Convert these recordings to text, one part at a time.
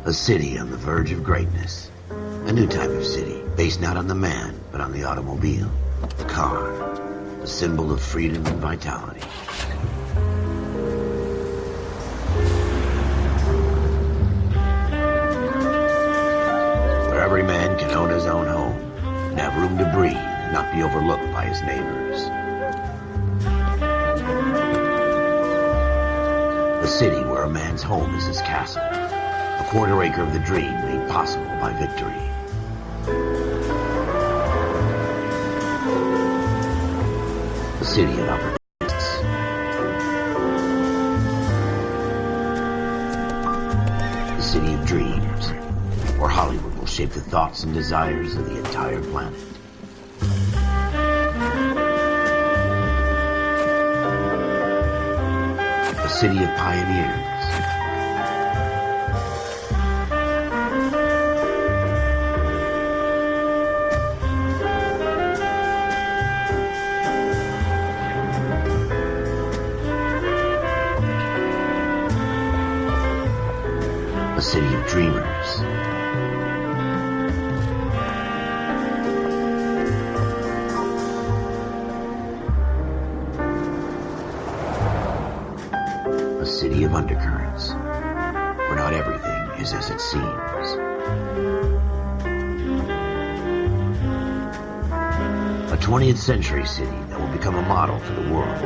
A city on the verge of greatness. A new type of city, based not on the man, but on the automobile. The car. The symbol of freedom and vitality. Where every man can own his own home, and have room to breathe, and not be overlooked by his neighbors. A city where a man's home is his castle. A quarter acre of the dream made possible by victory. A city of opportunities. A city of dreams, where Hollywood will shape the thoughts and desires of the entire planet. A city of pioneers. A city of dreamers. A city of undercurrents, where not everything is as it seems. A 20th century city that will become a model for the world.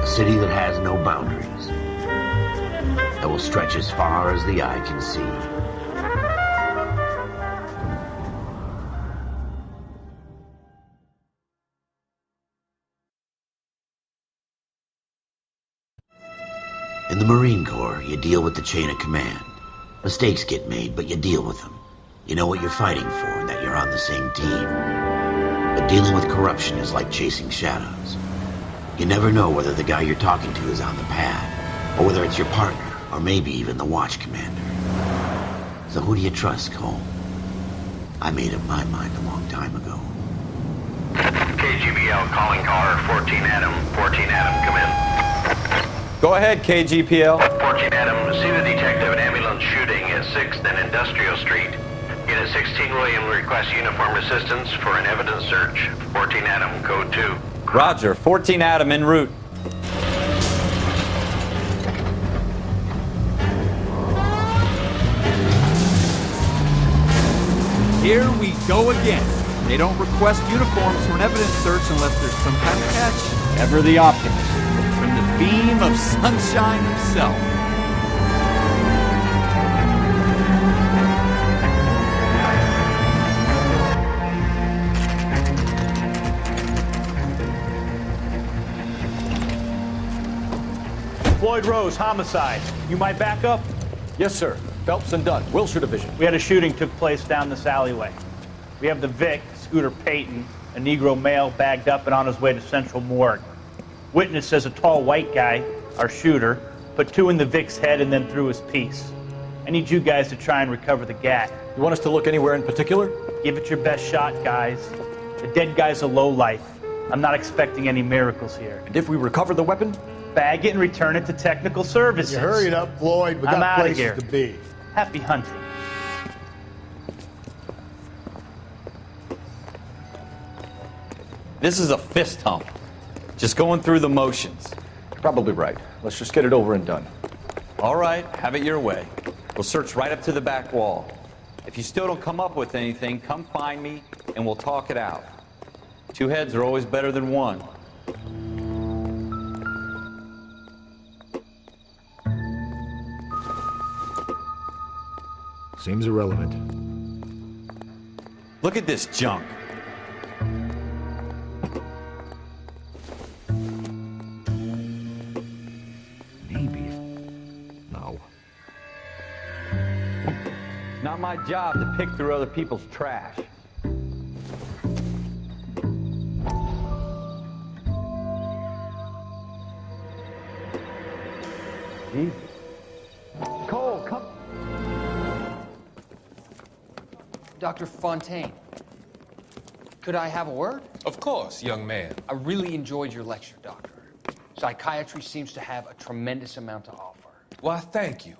A city that has no boundaries, that will stretch as far as the eye can see. In the Marine Corps, you deal with the chain of command. Mistakes get made, but you deal with them. You know what you're fighting for and that you're on the same team. But dealing with corruption is like chasing shadows. You never know whether the guy you're talking to is on the pad, or whether it's your partner, or maybe even the watch commander. So who do you trust, Cole? I made up my mind a long time ago. KGBL calling caller 14 Adam. 14 Adam, come in. Go ahead, KGPL. 14 Adam, see the detective an ambulance shooting at 6th and Industrial Street. Unit 16 William requests uniform assistance for an evidence search. 14 Adam, code 2. Roger, 14 Adam en route. Here we go again. They don't request uniforms for an evidence search unless there's some kind of catch. Ever the optimist. From the beam of sunshine himself. Floyd Rose, homicide. You might back up? Yes, sir. Phelps and Dunn, Wilshire Division. We had a shooting took place down this alleyway. We have the Vic, Scooter Payton, a Negro male bagged up and on his way to Central Morgue. Witness says a tall white guy, our shooter, put 2 in the Vic's head and then threw his piece. I need you guys to try and recover the gat. You want us to look anywhere in particular? Give it your best shot, guys. The dead guy's a lowlife. I'm not expecting any miracles here. And if we recover the weapon? Bag it and return it to technical services. You hurry it up, Floyd. We I'm got outta places here. to be. Happy hunting. This is a fist hump. Just going through the motions. Probably right. Let's just get it over and done. All right, have it your way. We'll search right up to the back wall. If you still don't come up with anything, come find me and we'll talk it out. 2 heads are always better than 1. Seems irrelevant. Look at this junk. Maybe. No. Not my job to pick through other people's trash. Easy. Cole, come. Dr. Fontaine, could I have a word? Of course, young man. I really enjoyed your lecture, Doctor. Psychiatry seems to have a tremendous amount to offer. Why, thank you.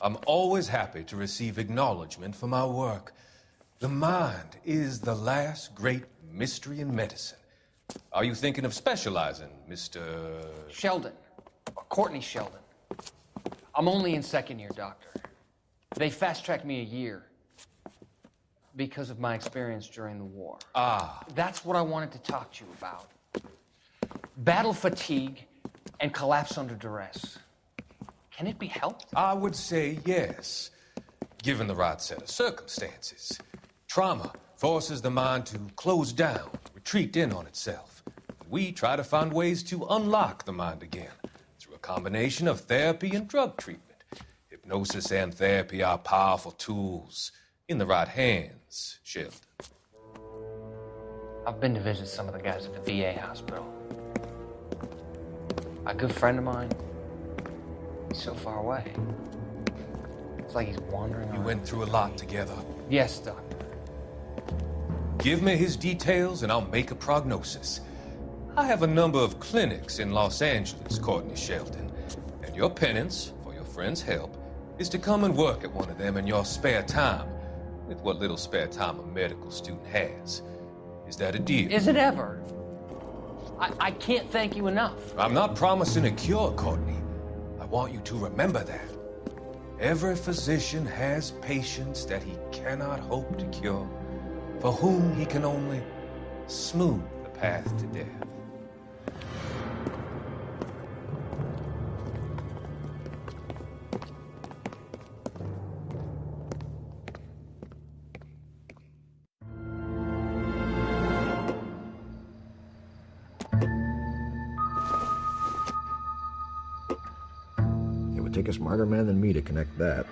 I'm always happy to receive acknowledgement for my work. The mind is the last great mystery in medicine. Are you thinking of specializing, Mr. Sheldon. Courtney Sheldon. I'm only in second year, Doctor. They fast-tracked me a year because of my experience during the war. Ah. That's what I wanted to talk to you about. Battle fatigue and collapse under duress. Can it be helped? I would say yes, given the right set of circumstances. Trauma forces the mind to close down, retreat in on itself. We try to find ways to unlock the mind again through a combination of therapy and drug treatment. Hypnosis and therapy are powerful tools in the right hands, Sheldon. I've been to visit some of the guys at the VA hospital. A good friend of mine, he's so far away. It's like he's wandering We around. went through a lot together. Yes, Doctor. Give me his details and I'll make a prognosis. I have a number of clinics in Los Angeles, Courtney Sheldon, and your penance, for your friend's help, is to come and work at one of them in your spare time, with what little spare time a medical student has. Is that a deal? Is it ever? I can't thank you enough. I'm not promising a cure, Courtney. I want you to remember that. Every physician has patients that he cannot hope to cure, for whom he can only smooth the path to death. It would take a smarter man than me to connect that.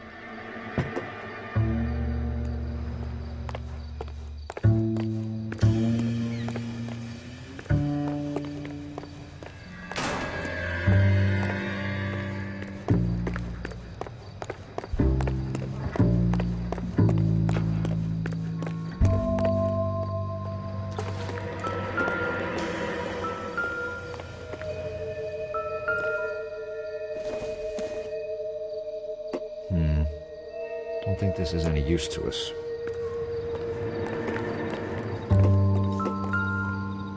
Don't think this is any use to us.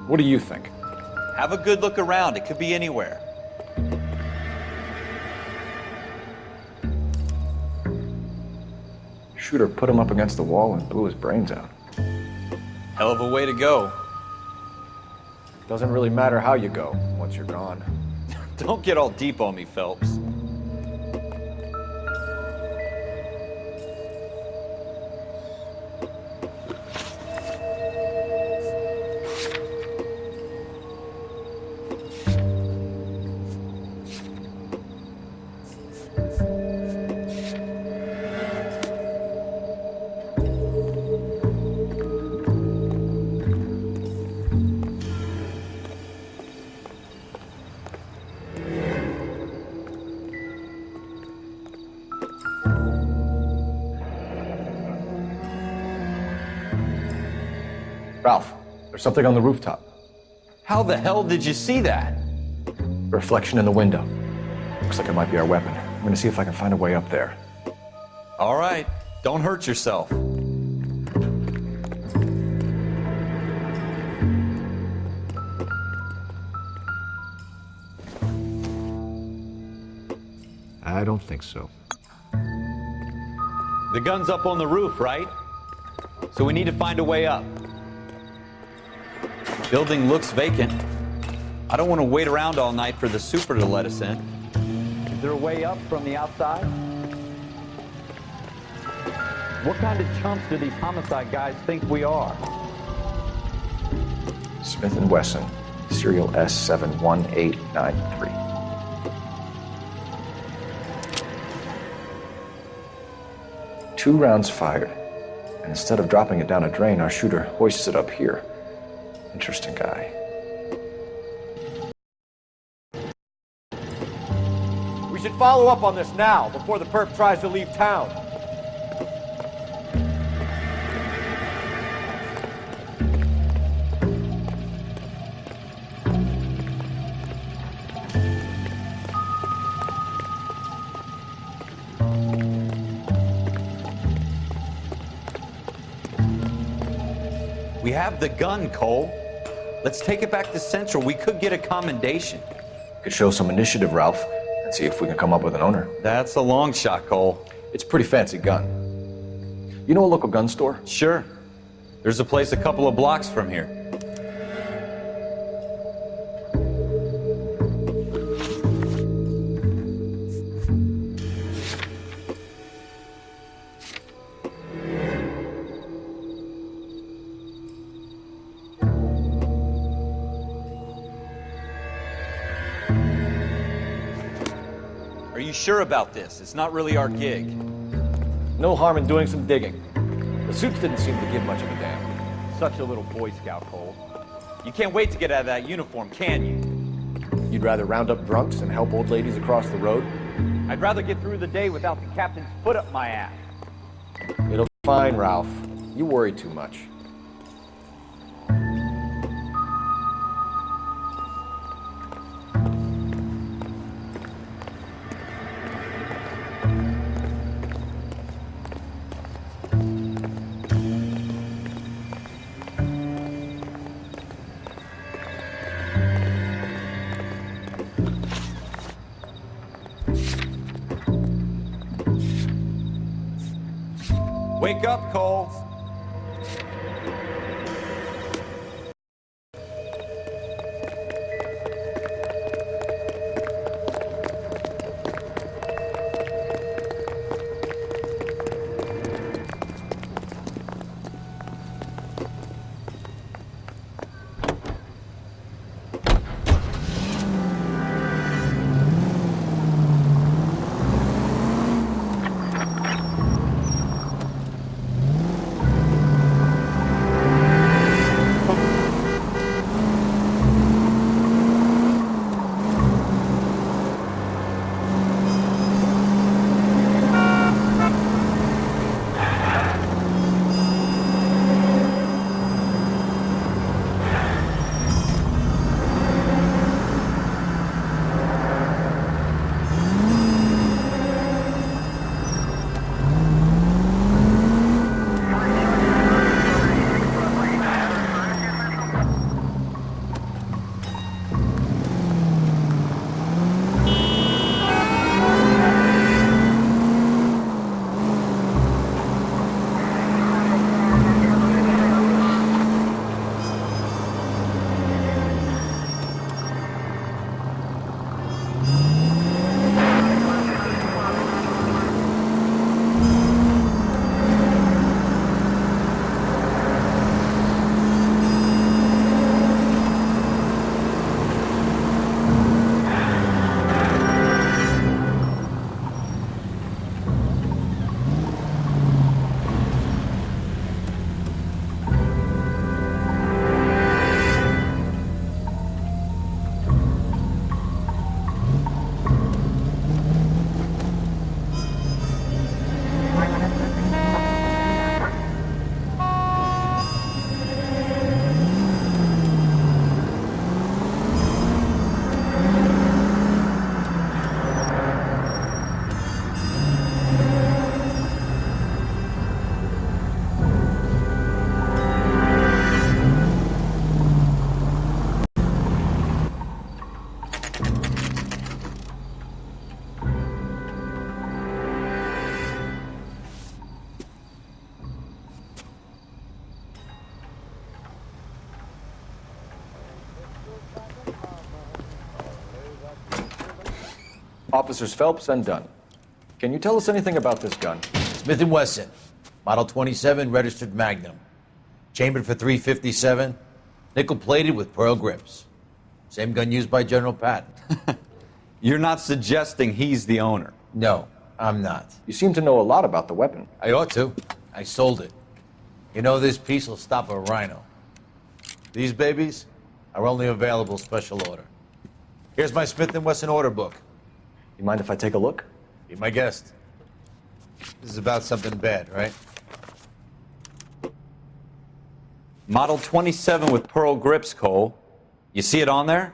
What do you think? Have a good look around. It could be anywhere. Shooter put him up against the wall and blew his brains out. Hell of a way to go. Doesn't really matter how you go once you're gone. Don't get all deep on me, Phelps. Ralph, there's something on the rooftop. How the hell did you see that? Reflection in the window. Looks like it might be our weapon. I'm gonna see if I can find a way up there. All right, don't hurt yourself. I don't think so. The gun's up on the roof, right? So we need to find a way up. Building looks vacant. I don't want to wait around all night for the super to let us in. Is there a way up from the outside? What kind of chumps do these homicide guys think we are? Smith & Wesson, serial S71893. Two rounds fired, and instead of dropping it down a drain, our shooter hoists it up here. Interesting guy. We should follow up on this now, before the perp tries to leave town. We have the gun, Cole. Let's take it back to Central. We could get a commendation. Could show some initiative, Ralph, and see if we can come up with an owner. That's a long shot, Cole. It's a pretty fancy gun. You know a local gun store? Sure. There's a place a couple of blocks from here. Are you sure about this? It's not really our gig. No harm in doing some digging. The suits didn't seem to give much of a damn. Such a little Boy Scout, Cole. You can't wait to get out of that uniform, can you? You'd rather round up drunks and help old ladies across the road? I'd rather get through the day without the captain's foot up my ass. It'll be fine, Ralph. You worry too much. Wake up, Cole. Officers Phelps and Dunn. Can you tell us anything about this gun? Smith & Wesson, Model 27, registered Magnum. Chambered for .357, nickel-plated with pearl grips. Same gun used by General Patton. You're not suggesting he's the owner? No, I'm not. You seem to know a lot about the weapon. I ought to. I sold it. You know, this piece will stop a rhino. These babies are only available special order. Here's my Smith & Wesson order book. You mind if I take a look? Be my guest. This is about something bad, right? Model 27 with pearl grips, Cole. You see it on there?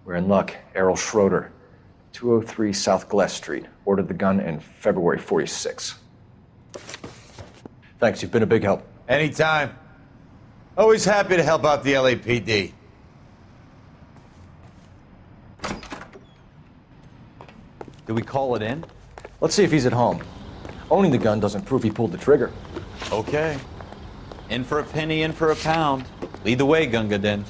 We're in luck. Errol Schroeder, 203 South Glass Street. Ordered the gun in February 46. Thanks, you've been a big help. Anytime. Always happy to help out the LAPD. Do we call it in? Let's see if he's at home. Owning the gun doesn't prove he pulled the trigger. Okay. In for a penny, in for a pound. Lead the way, Gunga Din.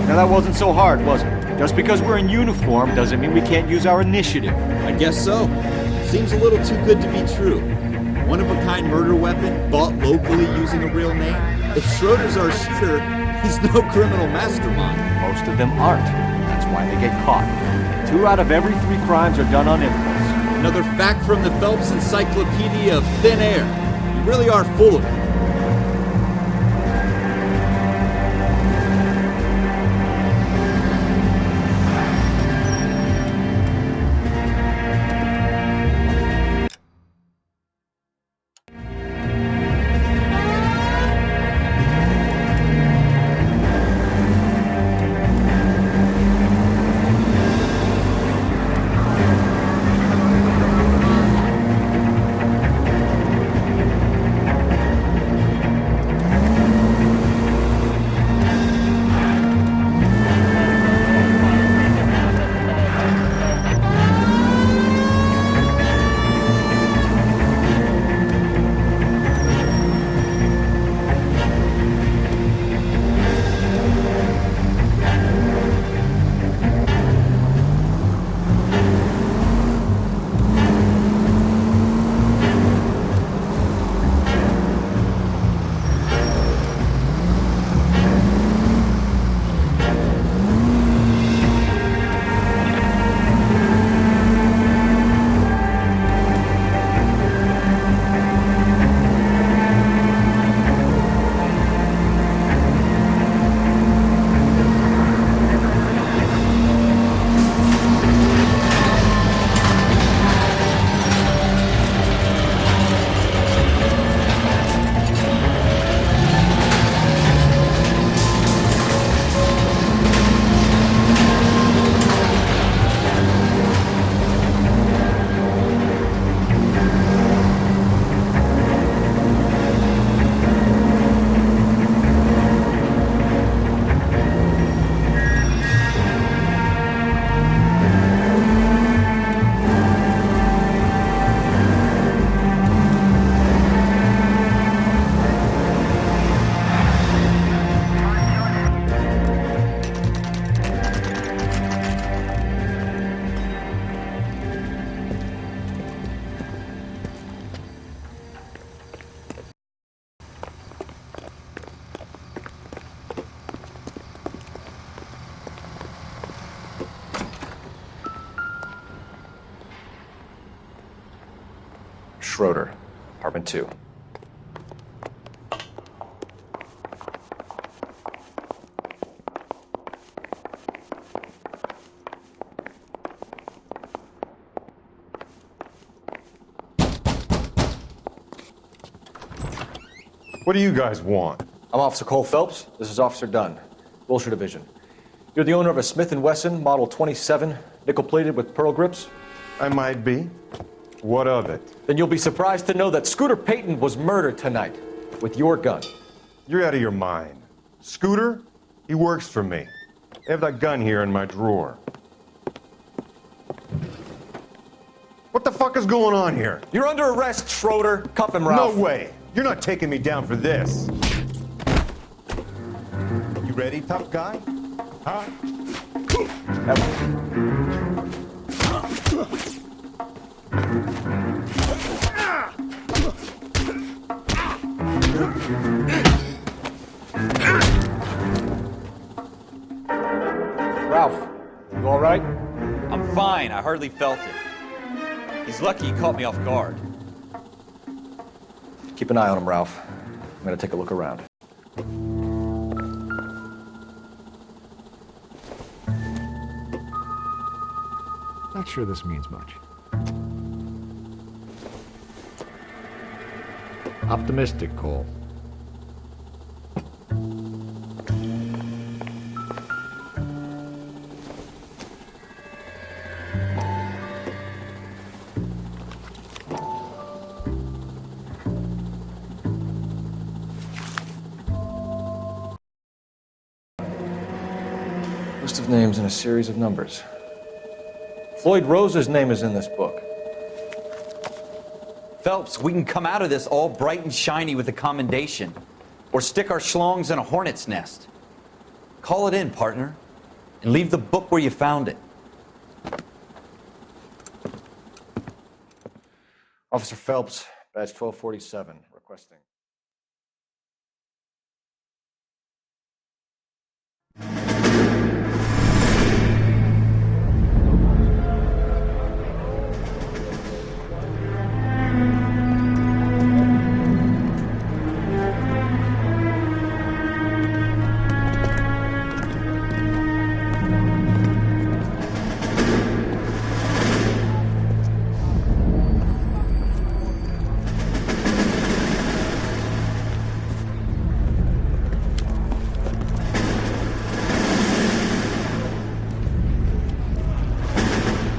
That wasn't so hard, was it? Just because we're in uniform doesn't mean we can't use our initiative. I guess so. Seems a little too good to be true. One-of-a-kind murder weapon, bought locally using a real name. If Schroeder's our shooter, he's no criminal mastermind. Most of them aren't. That's why they get caught. 2 out of every 3 crimes are done on impulse. Another fact from the Phelps Encyclopedia of Thin Air. You really are full of it. Schroeder, apartment 2. What do you guys want? I'm Officer Cole Phelps. This is Officer Dunn, Wilshire Division. You're the owner of a Smith & Wesson Model 27, nickel-plated with pearl grips? I might be. What of it? Then you'll be surprised to know that Scooter Payton was murdered tonight with your gun. You're out of your mind. Scooter? He works for me. I have that gun here in my drawer. What the fuck is going on here? You're under arrest, Schroeder. Cuff him, Ralph. No way. You're not taking me down for this. You ready, tough guy? Huh? Ralph, you all right? I'm fine. I hardly felt it. He's lucky he caught me off guard. Keep an eye on him, Ralph. I'm gonna take a look around. Not sure this means much. Optimistic, Cole. List of names and a series of numbers. Floyd Rose's name is in this book. Phelps, we can come out of this all bright and shiny with a commendation, or stick our schlongs in a hornet's nest. Call it in, partner, and leave the book where you found it. Officer Phelps, badge 1247, requesting.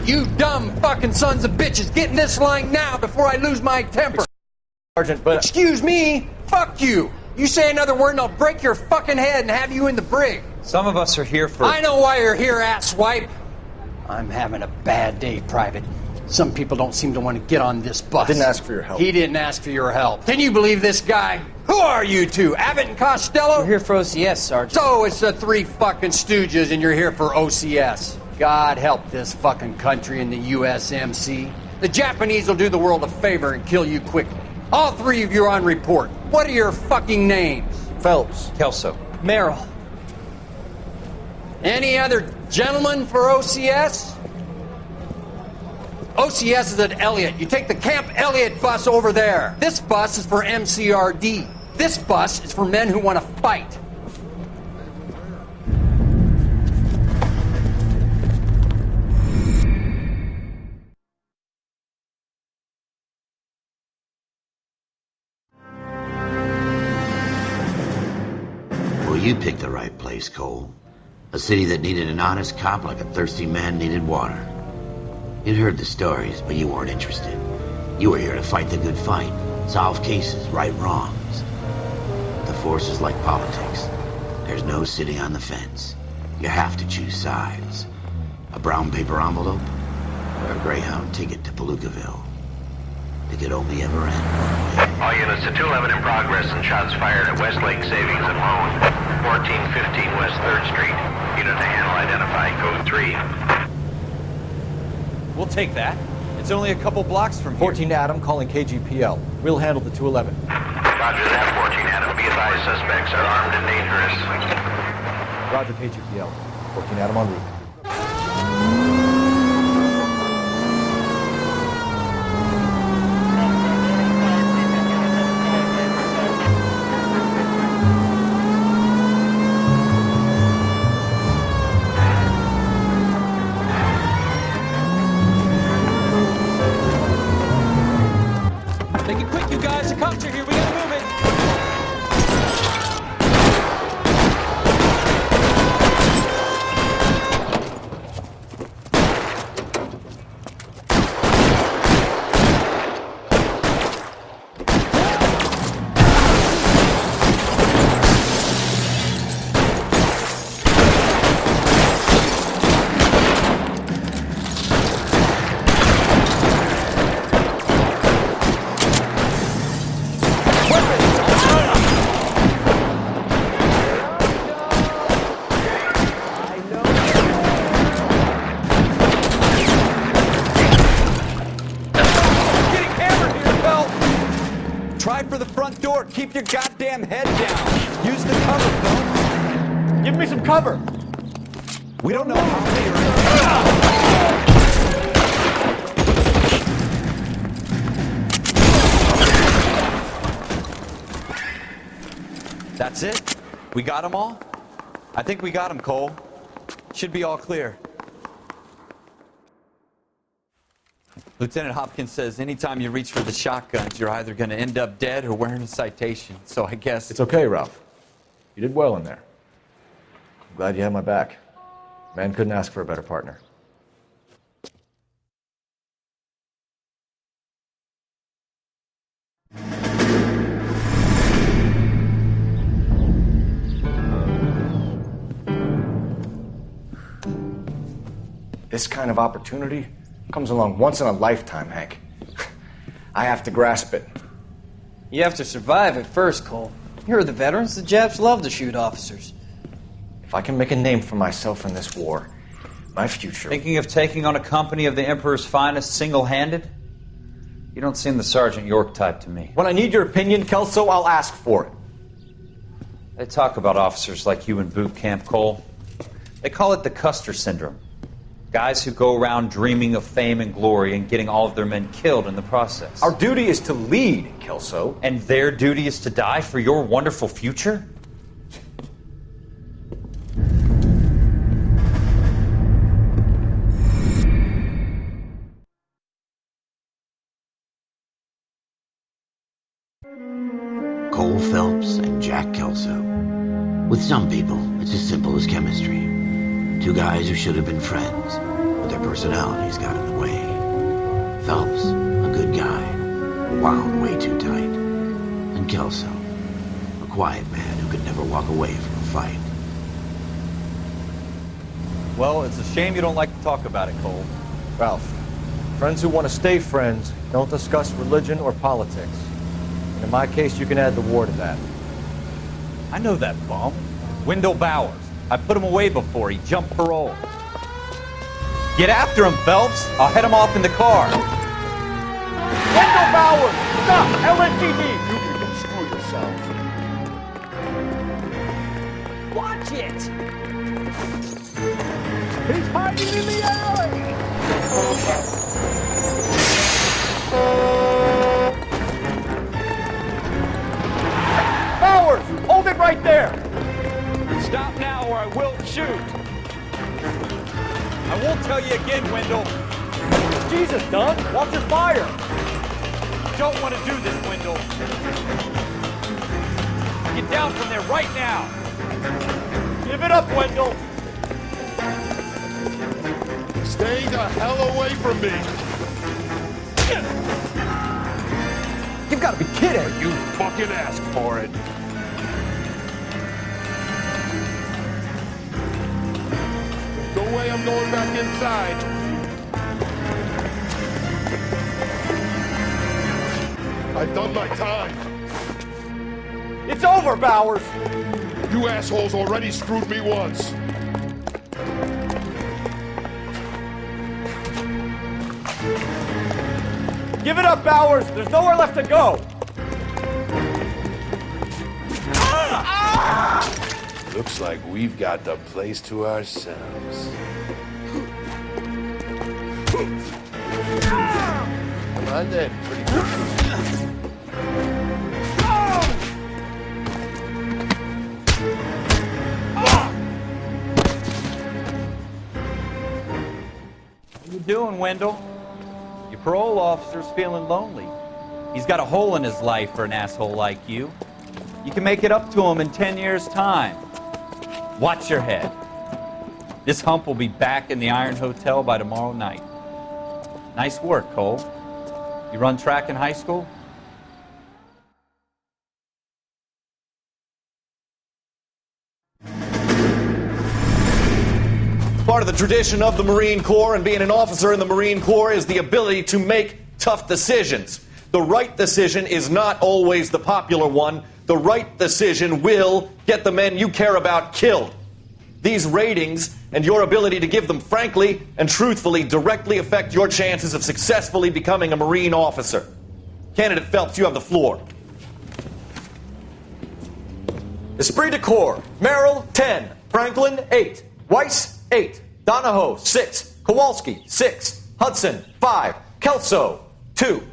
You dumb fucking sons of bitches, get in this line now before I lose my temper. Sergeant, but... Excuse me? Fuck you. You say another word and I'll break your fucking head and have you in the brig. Some of us are here for... I know why you're here, asswipe. I'm having a bad day, Private. Some people don't seem to want to get on this bus. I didn't ask for your help. He didn't ask for your help. Can you believe this guy? Who are you two? Abbott and Costello? We're here for OCS, Sergeant. So it's the three fucking stooges and you're here for OCS. God help this fucking country and the USMC. The Japanese will do the world a favor and kill you quickly. All three of you are on report. What are your fucking names? Phelps. Kelso. Merrill. Any other gentlemen for OCS? OCS is at Elliott. You take the Camp Elliott bus over there. This bus is for MCRD. This bus is for men who want to fight. Well, you picked the right place, Cole. A city that needed an honest cop like a thirsty man needed water. You'd heard the stories, but you weren't interested. You were here to fight the good fight, solve cases, right wrongs. The force is like politics. There's no sitting on the fence. You have to choose sides. A brown paper envelope, or a Greyhound ticket to Palookaville. It could only ever end one way. All units to 211 in progress and shots fired at Westlake Savings and Loan, 1415 West 3rd Street. Unit to handle identify code 3. We'll take that. It's only a couple blocks from here. 14 Adam calling KGPL. We'll handle the 211. Roger that, 14 Adam. Be advised, suspects are armed and dangerous. Roger KGPL. 14 Adam en route. Make it quick, you guys. The cops are here. We gotta move it. keep your goddamn head down. Use the cover, Phelps. Give me some cover. We don't know how many are in. That's it? We got them all? I think we got them, Cole. Should be all clear. Lieutenant Hopkins says anytime you reach for the shotguns, you're either going to end up dead or wearing a citation. So I guess... It's okay, Ralph. You did well in there. I'm glad you had my back. Man couldn't ask for a better partner. This kind of opportunity comes along once in a lifetime, Hank. I have to grasp it. You have to survive it first, Cole. Here are the veterans. The Japs love to shoot officers. If I can make a name for myself in this war, my future... Thinking of taking on a company of the Emperor's finest single-handed? You don't seem the Sergeant York type to me. When I need your opinion, Kelso, I'll ask for it. They talk about officers like you in boot camp, Cole. They call it the Custer Syndrome. Guys who go around dreaming of fame and glory and getting all of their men killed in the process. Our duty is to lead, Kelso. And their duty is to die for your wonderful future? Cole Phelps and Jack Kelso. With some people, it's as simple as chemistry. Two guys who should have been friends, but their personalities got in the way. Phelps, a good guy, wound way too tight. And Kelso, a quiet man who could never walk away from a fight. Well, it's a shame you don't like to talk about it, Cole. Ralph, friends who want to stay friends don't discuss religion or politics. And in my case, you can add the war to that. I know that bum. Wendell Bowers. I put him away before he jumped parole. Get after him, Phelps. I'll head him off in the car. Wendell Bowers! Stop! LNTD! You can go screw yourself. Watch it! He's hiding in the alley! Bowers! Hold it right there! Stop now or I will shoot. I won't tell you again, Wendell. Jesus, Dunn! Watch your fire! Don't want to do this, Wendell. Get down from there right now. Give it up, Wendell! Stay the hell away from me! You've got to be kidding! You fucking asked for it. No way I'm going back inside. I've done my time. It's over, Bowers! You assholes already screwed me once. Give it up, Bowers! There's nowhere left to go! Looks like we've got the place to ourselves. Come on then, pretty good. What you doing, Wendell? Your parole officer's feeling lonely. He's got a hole in his life for an asshole like you. You can make it up to him in 10 years' time. Watch your head. This hump will be back in the Iron Hotel by tomorrow night. Nice work, Cole. You run track in high school? Part of the tradition of the Marine Corps and being an officer in the Marine Corps is the ability to make tough decisions. The right decision is not always the popular one. The right decision will get the men you care about killed. These ratings and your ability to give them frankly and truthfully directly affect your chances of successfully becoming a Marine officer. Candidate Phelps, you have the floor. Esprit de Corps, Merrill, 10. Franklin, 8. Weiss, 8. Donahoe, 6. Kowalski, 6. Hudson, 5. Kelso, 2.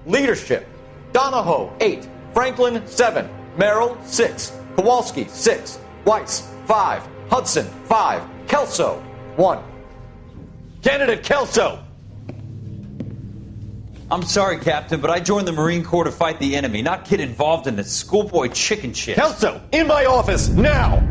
Leadership, Donahoe, 8. Franklin, 7. Merrill, 6. Kowalski, 6. Weiss, 5. Hudson, 5. Kelso, 1. Candidate Kelso! I'm sorry, Captain, but I joined the Marine Corps to fight the enemy, not get involved in this schoolboy chicken shit. Kelso, in my office, now!